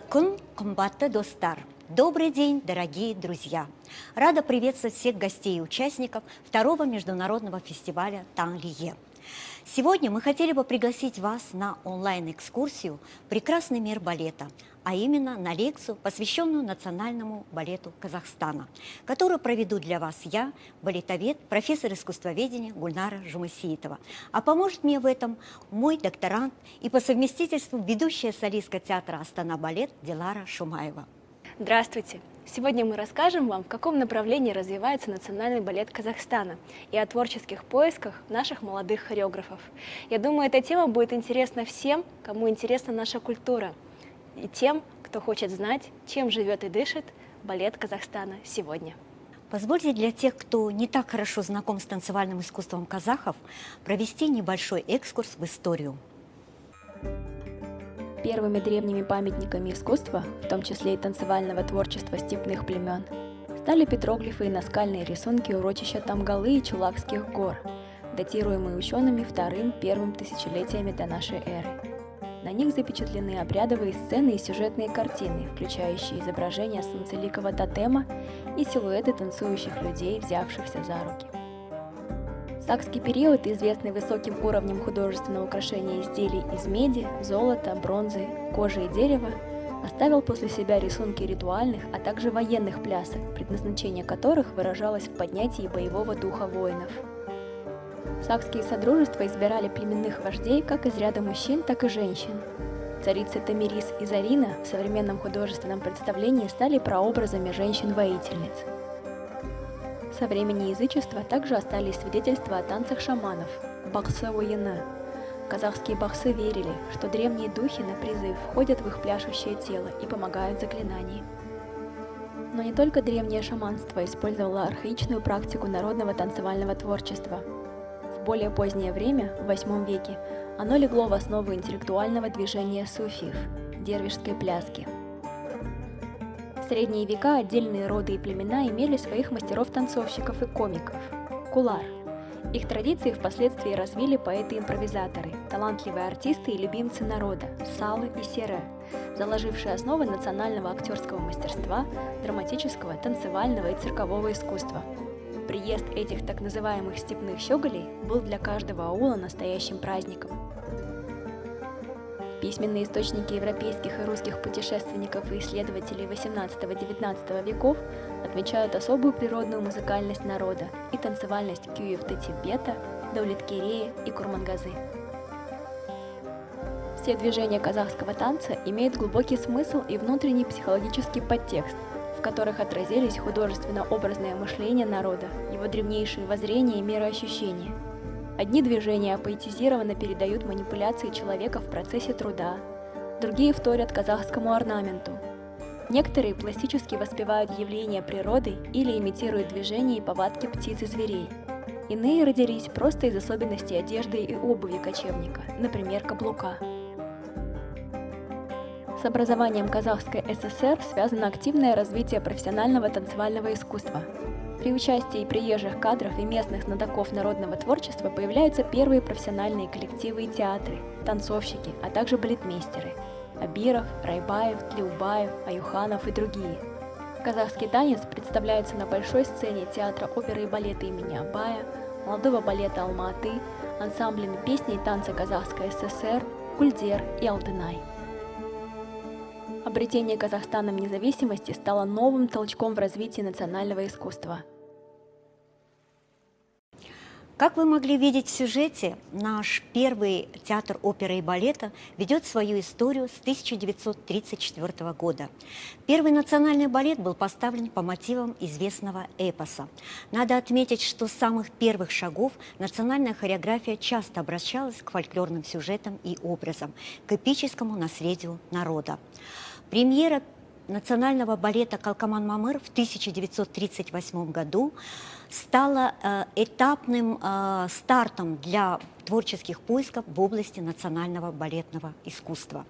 Кун комбатты достар. Добрый день, дорогие друзья! Рада приветствовать всех гостей и участников второго международного фестиваля Танлие. Сегодня мы хотели бы пригласить вас на онлайн-экскурсию в прекрасный мир балета, а именно на лекцию, посвященную национальному балету Казахстана, которую проведу для вас я, балетовед, профессор искусствоведения Гульнара Жумасиитова. А поможет мне в этом мой докторант и по совместительству ведущая солистка театра Астана Балет Дилара Шумаева. Здравствуйте! Сегодня мы расскажем вам, в каком направлении развивается национальный балет Казахстана и о творческих поисках наших молодых хореографов. Я думаю, эта тема будет интересна всем, кому интересна наша культура, и тем, кто хочет знать, чем живет и дышит балет Казахстана сегодня. Позвольте для тех, кто не так хорошо знаком с танцевальным искусством казахов, провести небольшой экскурс в историю. Первыми древними памятниками искусства, в том числе и танцевального творчества степных племен, стали петроглифы и наскальные рисунки урочища Тамгалы и Чулакских гор, датируемые учеными вторым-первым тысячелетиями до нашей эры. На них запечатлены обрядовые сцены и сюжетные картины, включающие изображения солнцеликого тотема и силуэты танцующих людей, взявшихся за руки. Сакский период, известный высоким уровнем художественного украшения изделий из меди, золота, бронзы, кожи и дерева, оставил после себя рисунки ритуальных, а также военных плясок, предназначение которых выражалось в поднятии боевого духа воинов. Сакские содружества избирали племенных вождей как из ряда мужчин, так и женщин. Царицы Тамирис и Зарина в современном художественном представлении стали прообразами женщин-воительниц. Со времени язычества также остались свидетельства о танцах шаманов – бахсы-воина. Казахские бахсы верили, что древние духи на призыв входят в их пляшущее тело и помогают в заклинании. Но не только древнее шаманство использовало архаичную практику народного танцевального творчества. В более позднее время, в VIII веке, оно легло в основу интеллектуального движения суфиев – дервишской пляски. В средние века отдельные роды и племена имели своих мастеров-танцовщиков и комиков – кулар. Их традиции впоследствии развили поэты-импровизаторы, талантливые артисты и любимцы народа – салы и сере, заложившие основы национального актерского мастерства, драматического, танцевального и циркового искусства. Приезд этих так называемых степных щеголей был для каждого аула настоящим праздником. Письменные источники европейских и русских путешественников и исследователей XVIII-XIX веков отмечают особую природную музыкальность народа и танцевальность Кюев-Тетибета, Даулеткерея и Курмангазы. Все движения казахского танца имеют глубокий смысл и внутренний психологический подтекст, в которых отразились художественно-образное мышление народа, его древнейшие воззрения и мироощущения. Одни движения поэтизированно передают манипуляции человека в процессе труда, другие вторят казахскому орнаменту. Некоторые пластически воспевают явления природы или имитируют движения и повадки птиц и зверей. Иные родились просто из особенностей одежды и обуви кочевника, например, каблука. С образованием Казахской ССР связано активное развитие профессионального танцевального искусства. При участии приезжих кадров и местных знатоков народного творчества появляются первые профессиональные коллективы и театры, танцовщики, а также балетмейстеры – Абиров, Райбаев, Тлеубаев, Аюханов и другие. Казахский танец представляется на большой сцене театра оперы и балета имени Абая, молодого балета Алма-Аты, ансамблями песни и танца Казахской ССР, Кульдер и Алтынай. Обретение Казахстаном независимости стало новым толчком в развитии национального искусства. Как вы могли видеть в сюжете, наш первый театр оперы и балета ведет свою историю с 1934 года. Первый национальный балет был поставлен по мотивам известного эпоса. Надо отметить, что с самых первых шагов национальная хореография часто обращалась к фольклорным сюжетам и образам, к эпическому наследию народа. Премьера национального балета «Калкаман Мамыр» в 1938 году стала этапным стартом для творческих поисков в области национального балетного искусства.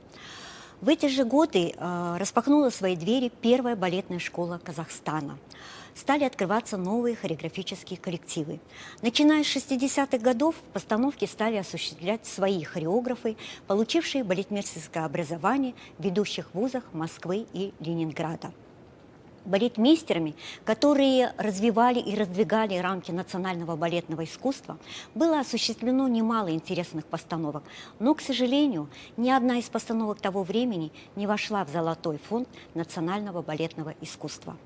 В эти же годы распахнула свои двери первая балетная школа Казахстана. Стали открываться новые хореографические коллективы. Начиная с 60-х годов постановки стали осуществлять свои хореографы, получившие балетмейстерское образование в ведущих вузах Москвы и Ленинграда. Балетмейстерами, которые развивали и раздвигали рамки национального балетного искусства, было осуществлено немало интересных постановок, но, к сожалению, ни одна из постановок того времени не вошла в золотой фонд национального балетного искусства.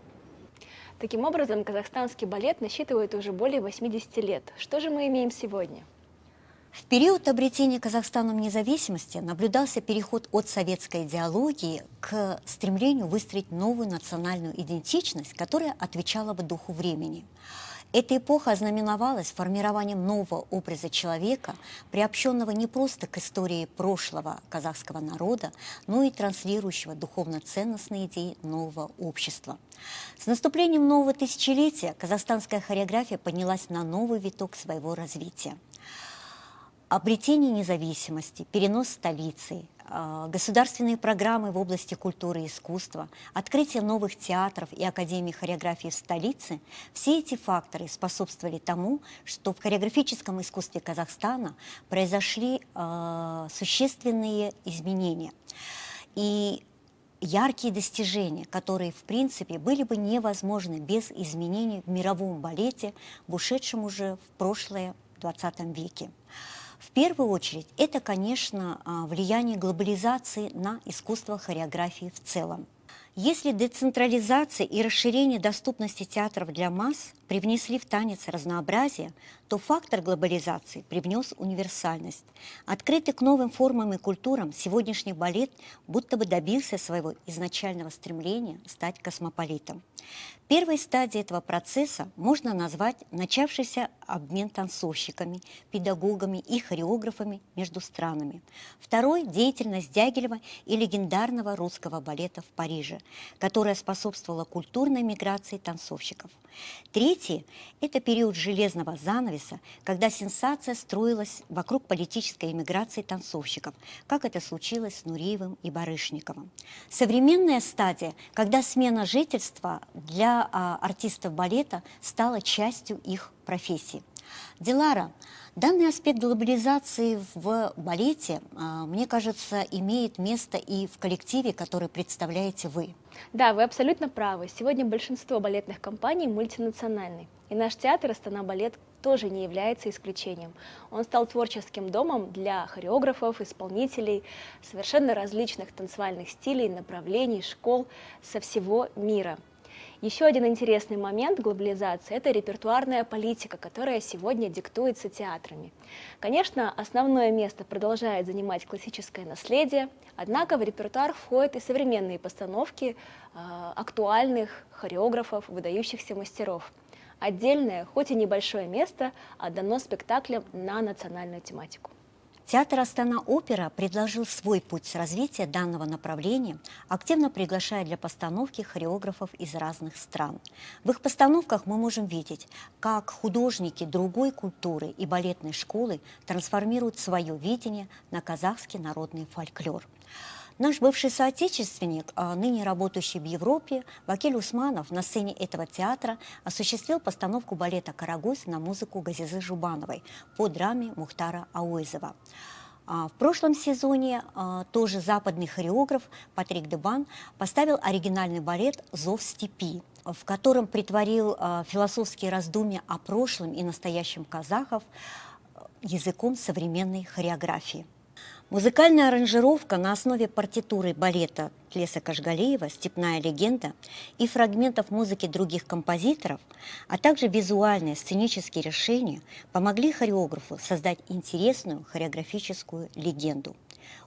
Таким образом, казахстанский балет насчитывает уже более 80 лет. Что же мы имеем сегодня? В период обретения Казахстаном независимости наблюдался переход от советской идеологии к стремлению выстроить новую национальную идентичность, которая отвечала бы духу времени. Эта эпоха ознаменовалась формированием нового образа человека, приобщенного не просто к истории прошлого казахского народа, но и транслирующего духовно-ценностные идеи нового общества. С наступлением нового тысячелетия казахстанская хореография поднялась на новый виток своего развития. Обретение независимости, перенос столицы, государственные программы в области культуры и искусства, открытие новых театров и академий хореографии в столице – все эти факторы способствовали тому, что в хореографическом искусстве Казахстана произошли существенные изменения и яркие достижения, которые, в принципе, были бы невозможны без изменений в мировом балете, в ушедшем уже в прошлое XX веке. В первую очередь, это, конечно, влияние глобализации на искусство хореографии в целом. Если децентрализация и расширение доступности театров для масс привнесли в танец разнообразие, то фактор глобализации привнес универсальность. Открытый к новым формам и культурам, сегодняшний балет будто бы добился своего изначального стремления стать космополитом. Первой стадией этого процесса можно назвать начавшийся обмен танцовщиками, педагогами и хореографами между странами. Второй – деятельность Дягилева и легендарного русского балета в Париже, которая способствовала культурной миграции танцовщиков. Третий – это период железного занавеса, когда сенсация строилась вокруг политической эмиграции танцовщиков, как это случилось с Нуриевым и Барышниковым. Современная стадия, когда смена жительства для артистов балета стала частью их профессии. Дилара, данный аспект глобализации в балете, мне кажется, имеет место и в коллективе, который представляете вы. Да, вы абсолютно правы. Сегодня большинство балетных компаний мультинациональны. И наш театр «Астана Балет» тоже не является исключением. Он стал творческим домом для хореографов, исполнителей совершенно различных танцевальных стилей, направлений, школ со всего мира. Еще один интересный момент глобализации – это репертуарная политика, которая сегодня диктуется театрами. Конечно, основное место продолжает занимать классическое наследие, однако в репертуар входят и современные постановки актуальных хореографов, выдающихся мастеров. Отдельное, хоть и небольшое место, отдано спектаклям на национальную тематику. Театр «Астана-опера» предложил свой путь развития данного направления, активно приглашая для постановки хореографов из разных стран. В их постановках мы можем видеть, как художники другой культуры и балетной школы трансформируют свое видение на казахский народный фольклор. Наш бывший соотечественник, ныне работающий в Европе, Вакиль Усманов на сцене этого театра осуществил постановку балета «Карагөз» на музыку Газизы Жубановой по драме Мухтара Ауэзова. В прошлом сезоне тоже западный хореограф Патрик Дебан поставил оригинальный балет «Зов степи», в котором притворил философские раздумья о прошлом и настоящем казахов языком современной хореографии. Музыкальная аранжировка на основе партитуры балета Тлеса Кашгалиева «Степная легенда» и фрагментов музыки других композиторов, а также визуальные сценические решения помогли хореографу создать интересную хореографическую легенду.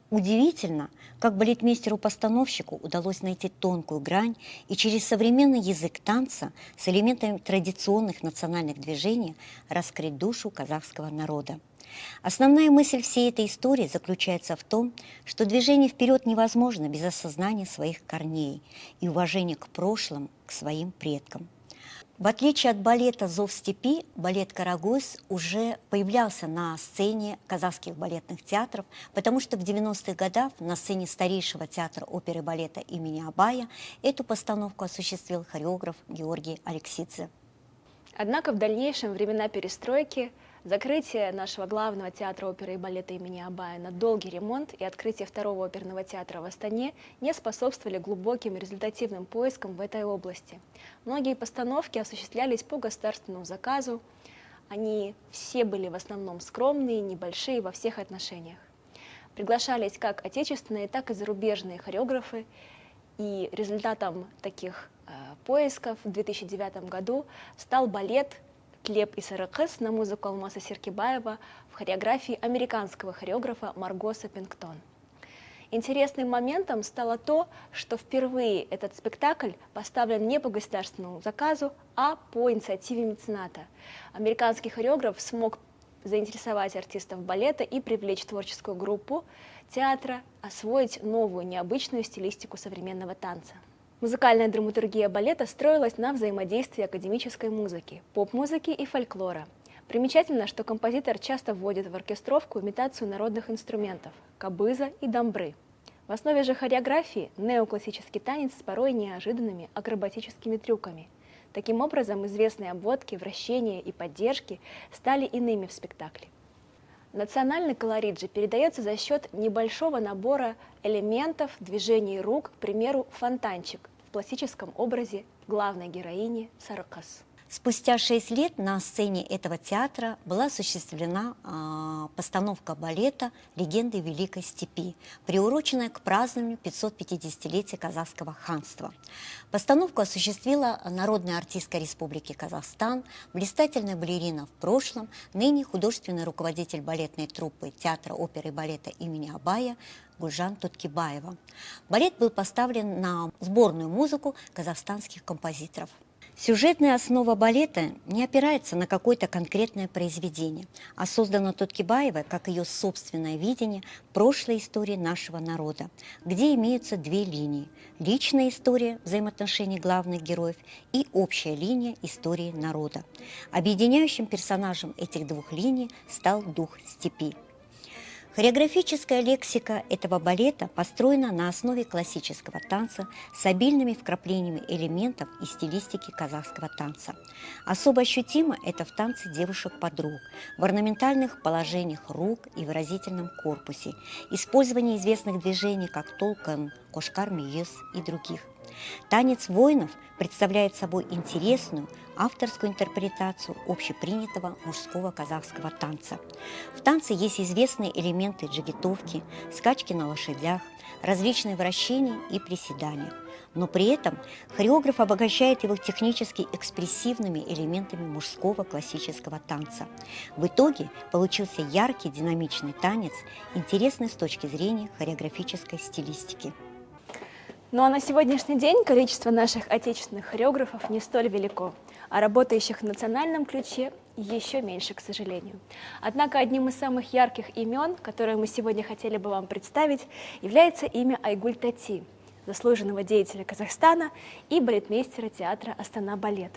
Удивительно, как балетмейстеру-постановщику удалось найти тонкую грань и через современный язык танца с элементами традиционных национальных движений раскрыть душу казахского народа. Основная мысль всей этой истории заключается в том, что движение вперед невозможно без осознания своих корней и уважения к прошлому, к своим предкам. В отличие от балета «Зов степи», балет «Карагойс» уже появлялся на сцене казахских балетных театров, потому что в 90-х годах на сцене старейшего театра оперы и балета имени Абая эту постановку осуществил хореограф Георгий Алексидзе. Однако в дальнейшем времена перестройки, закрытие нашего главного театра оперы и балета имени Абая на долгий ремонт и открытие второго оперного театра в Астане не способствовали глубоким и результативным поискам в этой области. Многие постановки осуществлялись по государственному заказу, они все были в основном скромные, небольшие во всех отношениях. Приглашались как отечественные, так и зарубежные хореографы, и результатом таких поисков в 2009 году стал балет «Тлеп и Сарыкыз» на музыку Алмаса Серкебаева в хореографии американского хореографа Маргоса Пингтон. Интересным моментом стало то, что впервые этот спектакль поставлен не по государственному заказу, а по инициативе мецената. Американский хореограф смог заинтересовать артистов балета и привлечь творческую группу театра, освоить новую необычную стилистику современного танца. Музыкальная драматургия балета строилась на взаимодействии академической музыки, поп-музыки и фольклора. Примечательно, что композитор часто вводит в оркестровку имитацию народных инструментов – кабыза и дамбры. В основе же хореографии – неоклассический танец с порой неожиданными акробатическими трюками. Таким образом, известные обводки, вращения и поддержки стали иными в спектакле. Национальный колорит же передается за счет небольшого набора элементов движений рук, к примеру, фонтанчик в классическом образе главной героини Сарыкыз. Спустя 6 лет на сцене этого театра была осуществлена постановка балета «Легенды Великой степи», приуроченная к празднованию 550-летия казахского ханства. Постановку осуществила народная артистка Республики Казахстан, блистательная балерина в прошлом, ныне художественный руководитель балетной труппы театра оперы и балета имени Абая Гульжан Туткибаева. Балет был поставлен на сборную музыку казахстанских композиторов. Сюжетная основа балета не опирается на какое-то конкретное произведение, а создана Туткибаевой как ее собственное видение прошлой истории нашего народа, где имеются две линии – личная история взаимоотношений главных героев и общая линия истории народа. Объединяющим персонажем этих двух линий стал дух степи. Хореографическая лексика этого балета построена на основе классического танца с обильными вкраплениями элементов и стилистики казахского танца. Особо ощутимо это в танце девушек-подруг, в орнаментальных положениях рук и выразительном корпусе, использование известных движений, как толкан, кошкар-мүйіз и других. Танец воинов представляет собой интересную авторскую интерпретацию общепринятого мужского казахского танца. В танце есть известные элементы джигитовки, скачки на лошадях, различные вращения и приседания. Но при этом хореограф обогащает его технически экспрессивными элементами мужского классического танца. В итоге получился яркий динамичный танец, интересный с точки зрения хореографической стилистики. Ну а на сегодняшний день количество наших отечественных хореографов не столь велико, а работающих в национальном ключе еще меньше, к сожалению. Однако одним из самых ярких имен, которые мы сегодня хотели бы вам представить, является имя Айгуль Тати, заслуженного деятеля Казахстана и балетмейстера театра «Астана-балет»,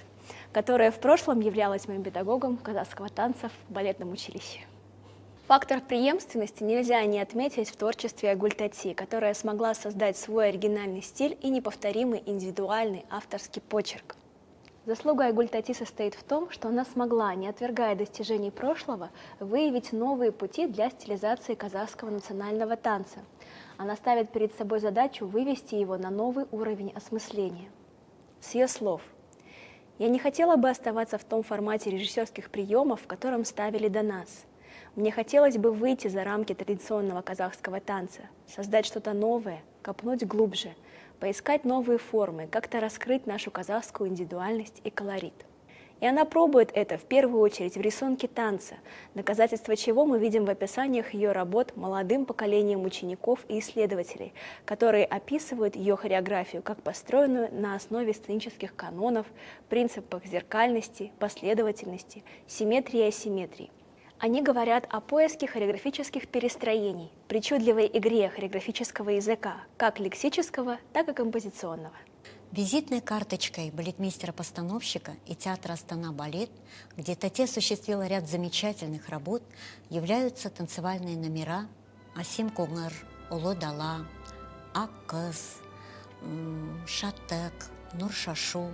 которая в прошлом являлась моим педагогом казахского танца в балетном училище. Фактор преемственности нельзя не отметить в творчестве Айгуль Тати, которая смогла создать свой оригинальный стиль и неповторимый индивидуальный авторский почерк. Заслуга Айгуль Тати состоит в том, что она смогла, не отвергая достижений прошлого, выявить новые пути для стилизации казахского национального танца. Она ставит перед собой задачу вывести его на новый уровень осмысления. С ее слов: «Я не хотела бы оставаться в том формате режиссерских приемов, в котором ставили до нас. Мне хотелось бы выйти за рамки традиционного казахского танца, создать что-то новое, копнуть глубже, поискать новые формы, как-то раскрыть нашу казахскую индивидуальность и колорит». И она пробует это в первую очередь в рисунке танца, доказательство чего мы видим в описаниях ее работ молодым поколением учеников и исследователей, которые описывают ее хореографию как построенную на основе сценических канонов, принципах зеркальности, последовательности, симметрии и асимметрии. Они говорят о поиске хореографических перестроений, причудливой игре хореографического языка, как лексического, так и композиционного. Визитной карточкой балетмейстера-постановщика и театра «Астана балет», где Тати осуществила ряд замечательных работ, являются танцевальные номера «Асим Конгар», «Уло Дала», «Аккыз», «Шатек», «Нур-Шашу».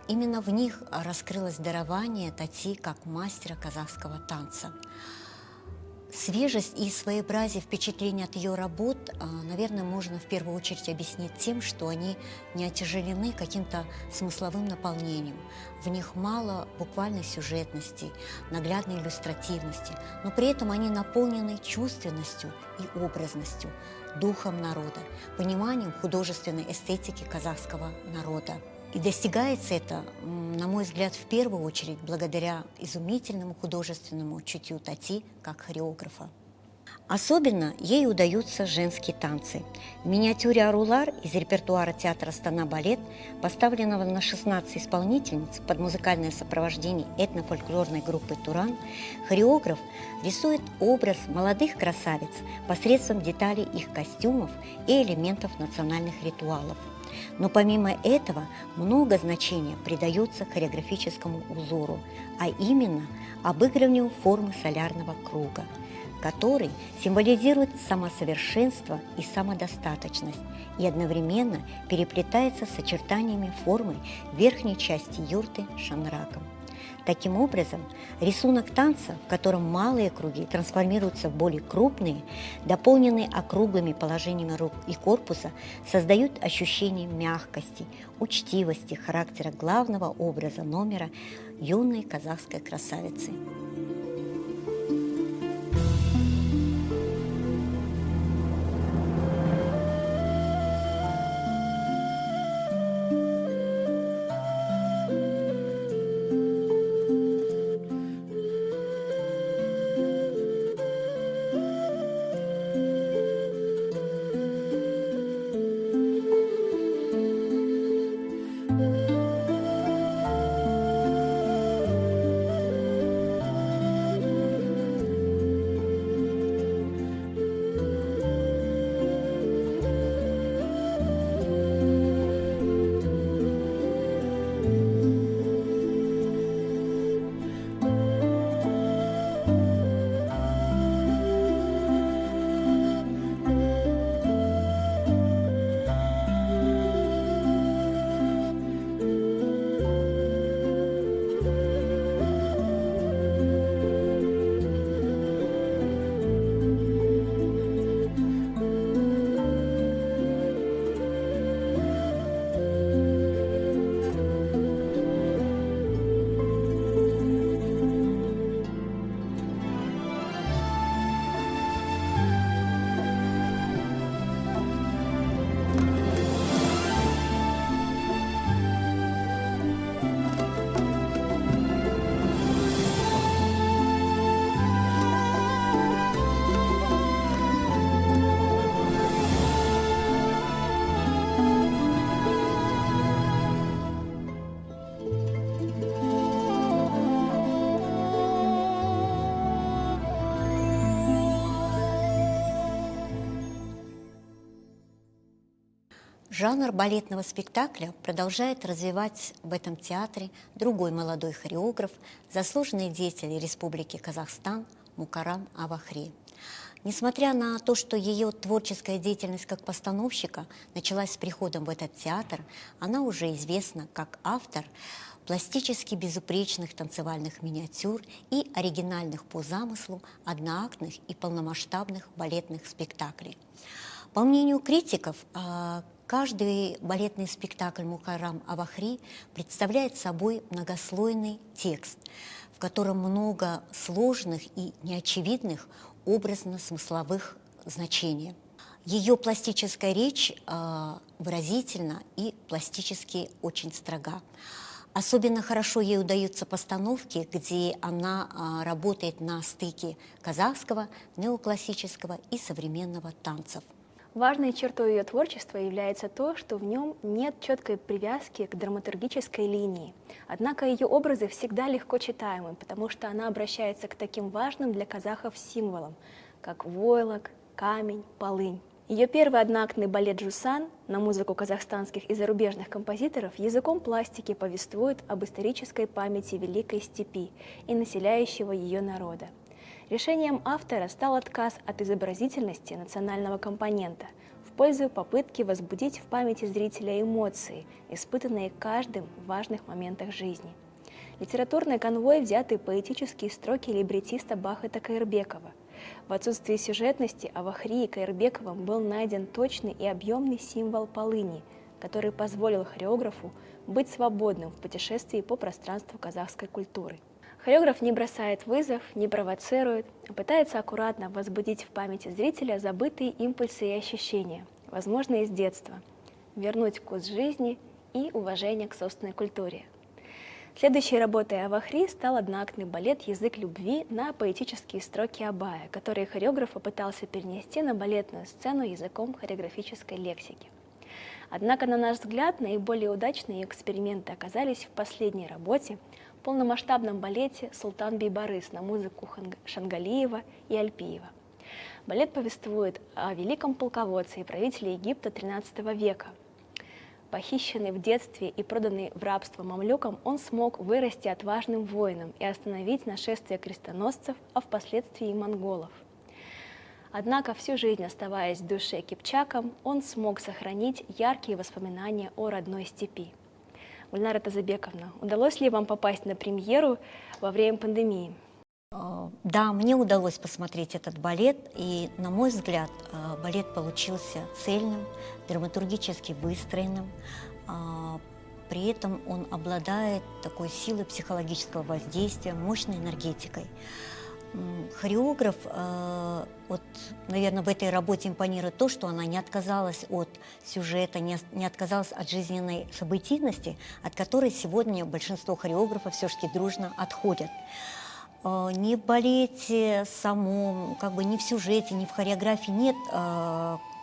Именно в них раскрылось дарование Тати как мастера казахского танца. Свежесть и своеобразие впечатлений от ее работ, наверное, можно в первую очередь объяснить тем, что они не отяжелены каким-то смысловым наполнением. В них мало буквальной сюжетности, наглядной иллюстративности, но при этом они наполнены чувственностью и образностью, духом народа, пониманием художественной эстетики казахского народа. И достигается это, на мой взгляд, в первую очередь благодаря изумительному художественному чутью Тати как хореографа. Особенно ей удаются женские танцы. В миниатюре «Арулар» из репертуара театра «Астана балет», поставленного на 16 исполнительниц под музыкальное сопровождение этнофольклорной группы «Туран», хореограф рисует образ молодых красавиц посредством деталей их костюмов и элементов национальных ритуалов. Но помимо этого много значения придается хореографическому узору, а именно обыгрыванию формы солярного круга, который символизирует самосовершенство и самодостаточность и одновременно переплетается с очертаниями формы верхней части юрты шанраком. Таким образом, рисунок танца, в котором малые круги трансформируются в более крупные, дополненные округлыми положениями рук и корпуса, создают ощущение мягкости, учтивости характера главного образа номера юной казахской красавицы. Жанр балетного спектакля продолжает развивать в этом театре другой молодой хореограф, заслуженный деятель Республики Казахстан Мукарам Авахри. Несмотря на то, что ее творческая деятельность как постановщика началась с приходом в этот театр, она уже известна как автор пластически безупречных танцевальных миниатюр и оригинальных по замыслу одноактных и полномасштабных балетных спектаклей. По мнению критиков, каждый балетный спектакль Мукарам Авахри представляет собой многослойный текст, в котором много сложных и неочевидных образно-смысловых значений. Ее пластическая речь выразительна и пластически очень строга. Особенно хорошо ей удаются постановки, где она работает на стыке казахского, неоклассического и современного танцев. Важной чертой ее творчества является то, что в нем нет четкой привязки к драматургической линии. Однако ее образы всегда легко читаемы, потому что она обращается к таким важным для казахов символам, как войлок, камень, полынь. Ее первый одноактный балет «Жусан» на музыку казахстанских и зарубежных композиторов языком пластики повествует об исторической памяти Великой Степи и населяющего ее народа. Решением автора стал отказ от изобразительности национального компонента в пользу попытки возбудить в памяти зрителя эмоции, испытанные каждым в важных моментах жизни. Литературный конвой взяты поэтические строки либретиста Бахыта Каирбекова. В отсутствии сюжетности Авахри и Каирбековым был найден точный и объемный символ полыни, который позволил хореографу быть свободным в путешествии по пространству казахской культуры. Хореограф не бросает вызов, не провоцирует, а пытается аккуратно возбудить в памяти зрителя забытые импульсы и ощущения, возможно, из детства, вернуть вкус жизни и уважение к собственной культуре. Следующей работой Авахри стал одноактный балет «Язык любви» на поэтические строки Абая, которые хореограф попытался перенести на балетную сцену языком хореографической лексики. Однако, на наш взгляд, наиболее удачные эксперименты оказались в последней работе, полномасштабном балете «Султан Бейбарыс» на музыку Шангалиева и Альпиева. Балет повествует о великом полководце и правителе Египта XIII века. Похищенный в детстве и проданный в рабство мамлюкам, он смог вырасти отважным воином и остановить нашествие крестоносцев, а впоследствии и монголов. Однако, всю жизнь оставаясь в душе кипчаком, он смог сохранить яркие воспоминания о родной степи. Гульнара Тазабековна, удалось ли вам попасть на премьеру во время пандемии? Да, мне удалось посмотреть этот балет, и, на мой взгляд, балет получился цельным, драматургически выстроенным. При этом он обладает такой силой психологического воздействия, мощной энергетикой. Хореограф, вот, наверное, в этой работе импонирует то, что она не отказалась от сюжета, не отказалась от жизненной событийности, от которой сегодня большинство хореографов все-таки дружно отходят. Ни в балете самом, как бы ни в сюжете, ни в хореографии нет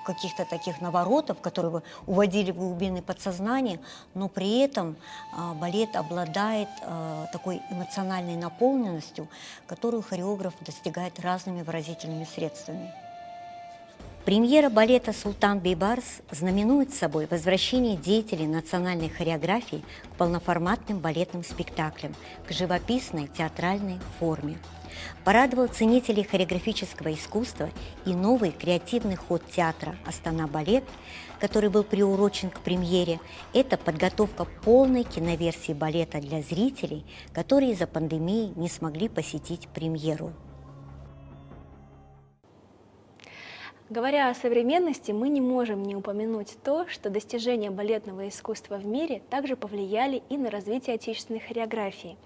каких-то таких наворотов, которые бы уводили в глубины подсознания, но при этом балет обладает такой эмоциональной наполненностью, которую хореограф достигает разными выразительными средствами. Премьера балета «Султан Бейбарс» знаменует собой возвращение деятелей национальной хореографии к полноформатным балетным спектаклям, к живописной театральной форме. Порадовал ценителей хореографического искусства и новый креативный ход театра «Астана-балет», который был приурочен к премьере. Это подготовка полной киноверсии балета для зрителей, которые из-за пандемии не смогли посетить премьеру. Говоря о современности, мы не можем не упомянуть то, что достижения балетного искусства в мире также повлияли и на развитие отечественной хореографии.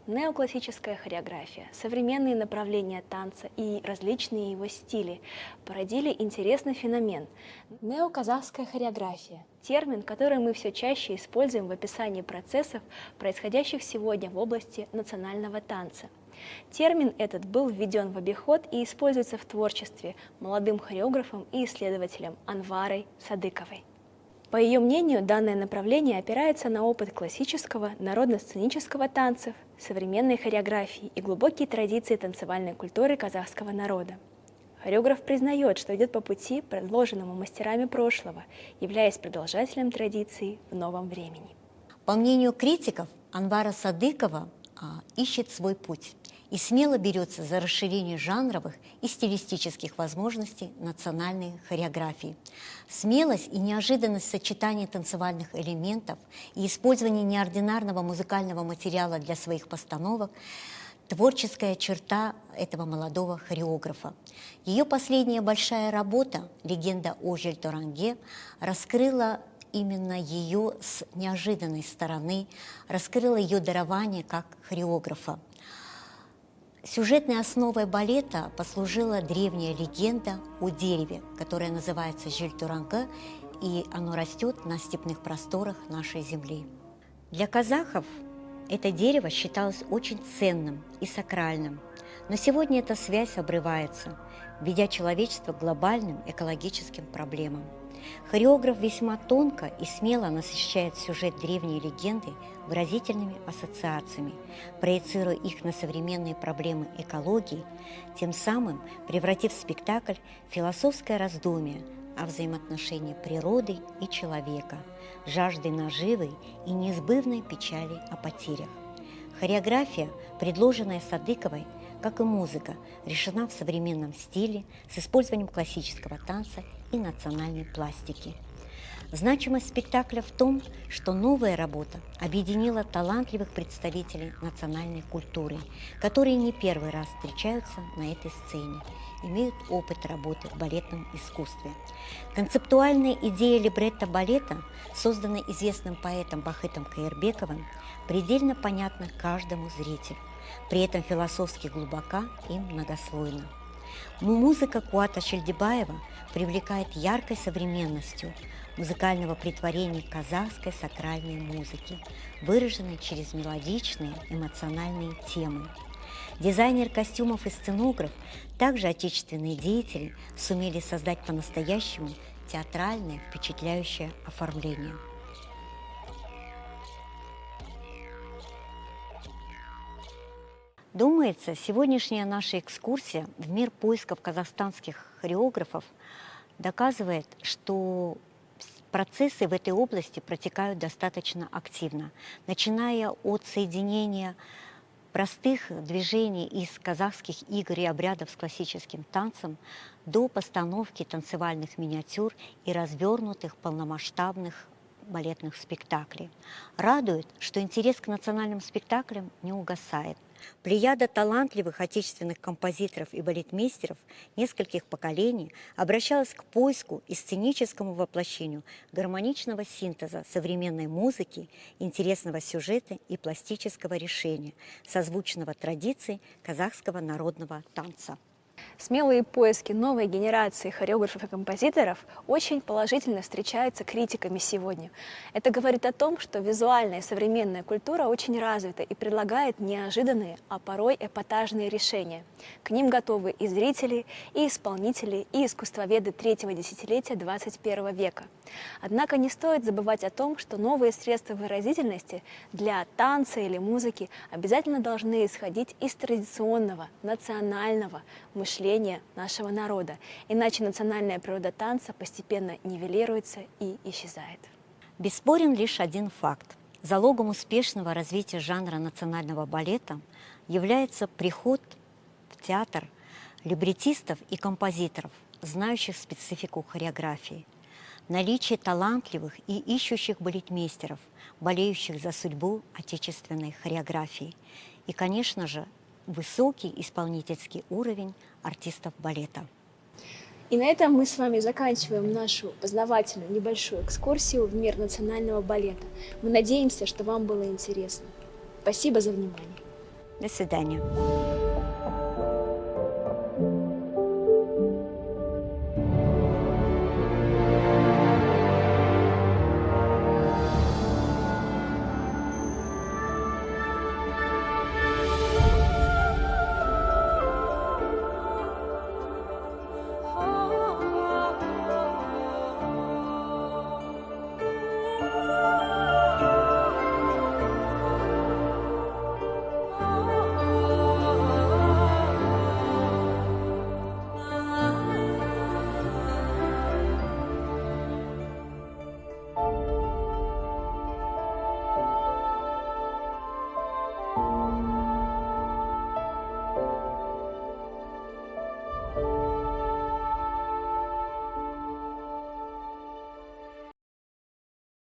Неоклассическая хореография, современные направления танца и различные его стили породили интересный феномен – неоказахская хореография. Термин, который мы все чаще используем в описании процессов, происходящих сегодня в области национального танца. Термин этот был введен в обиход и используется в творчестве молодым хореографом и исследователем Анварой Садыковой. По ее мнению, данное направление опирается на опыт классического, народно-сценического танцев, современной хореографии и глубокие традиции танцевальной культуры казахского народа. Хореограф признает, что идет по пути, предложенному мастерами прошлого, являясь продолжателем традиций в новом времени. По мнению критиков, Анвара Садыкова ищет свой путь и смело берется за расширение жанровых и стилистических возможностей национальной хореографии. Смелость и неожиданность сочетания танцевальных элементов и использование неординарного музыкального материала для своих постановок – творческая черта этого молодого хореографа. Ее последняя большая работа «Легенда о Жельторанге» раскрыла именно ее с неожиданной стороны, раскрыла ее дарование как хореографа. Сюжетной основой балета послужила древняя легенда о дереве, которое называется Жельторанге, и оно растет на степных просторах нашей земли. Для казахов это дерево считалось очень ценным и сакральным, но сегодня эта связь обрывается, ведя человечество к глобальным экологическим проблемам. Хореограф весьма тонко и смело насыщает сюжет древней легенды выразительными ассоциациями, проецируя их на современные проблемы экологии, тем самым превратив спектакль в философское раздумье о взаимоотношении природы и человека, жажды наживы и неизбывной печали о потерях. Хореография, предложенная Садыковой, как и музыка, решена в современном стиле с использованием классического танца и национальной пластики. Значимость спектакля в том, что новая работа объединила талантливых представителей национальной культуры, которые не первый раз встречаются на этой сцене, имеют опыт работы в балетном искусстве. Концептуальная идея либретто балета, созданная известным поэтом Бахытом Каирбековым, предельно понятна каждому зрителю, при этом философски глубока и многослойна. Музыка Куата Чельдибаева привлекает яркой современностью музыкального претворения казахской сакральной музыки, выраженной через мелодичные эмоциональные темы. Дизайнер костюмов и сценограф, также отечественные деятели, сумели создать по-настоящему театральное впечатляющее оформление. Думается, сегодняшняя наша экскурсия в мир поисков казахстанских хореографов доказывает, что процессы в этой области протекают достаточно активно, начиная от соединения простых движений из казахских игр и обрядов с классическим танцем до постановки танцевальных миниатюр и развернутых полномасштабных балетных спектаклей. Радует, что интерес к национальным спектаклям не угасает. Плеяда талантливых отечественных композиторов и балетмейстеров нескольких поколений обращалась к поиску и сценическому воплощению гармоничного синтеза современной музыки, интересного сюжета и пластического решения, созвучного традиций казахского народного танца. Смелые поиски новой генерации хореографов и композиторов очень положительно встречаются критиками сегодня. Это говорит о том, что визуальная и современная культура очень развита и предлагает неожиданные, а порой эпатажные решения. К ним готовы и зрители, и исполнители, и искусствоведы третьего десятилетия 21 века. Однако не стоит забывать о том, что новые средства выразительности для танца или музыки обязательно должны исходить из традиционного, национального мышления нашего народа, иначе национальная природа танца постепенно нивелируется и исчезает. Бесспорен лишь один факт. Залогом успешного развития жанра национального балета является приход в театр либретистов и композиторов, знающих специфику хореографии, наличие талантливых и ищущих балетмейстеров, болеющих за судьбу отечественной хореографии и, конечно же, высокий исполнительский уровень артистов балета. И на этом мы с вами заканчиваем нашу познавательную небольшую экскурсию в мир национального балета. Мы надеемся, что вам было интересно. Спасибо за внимание. До свидания.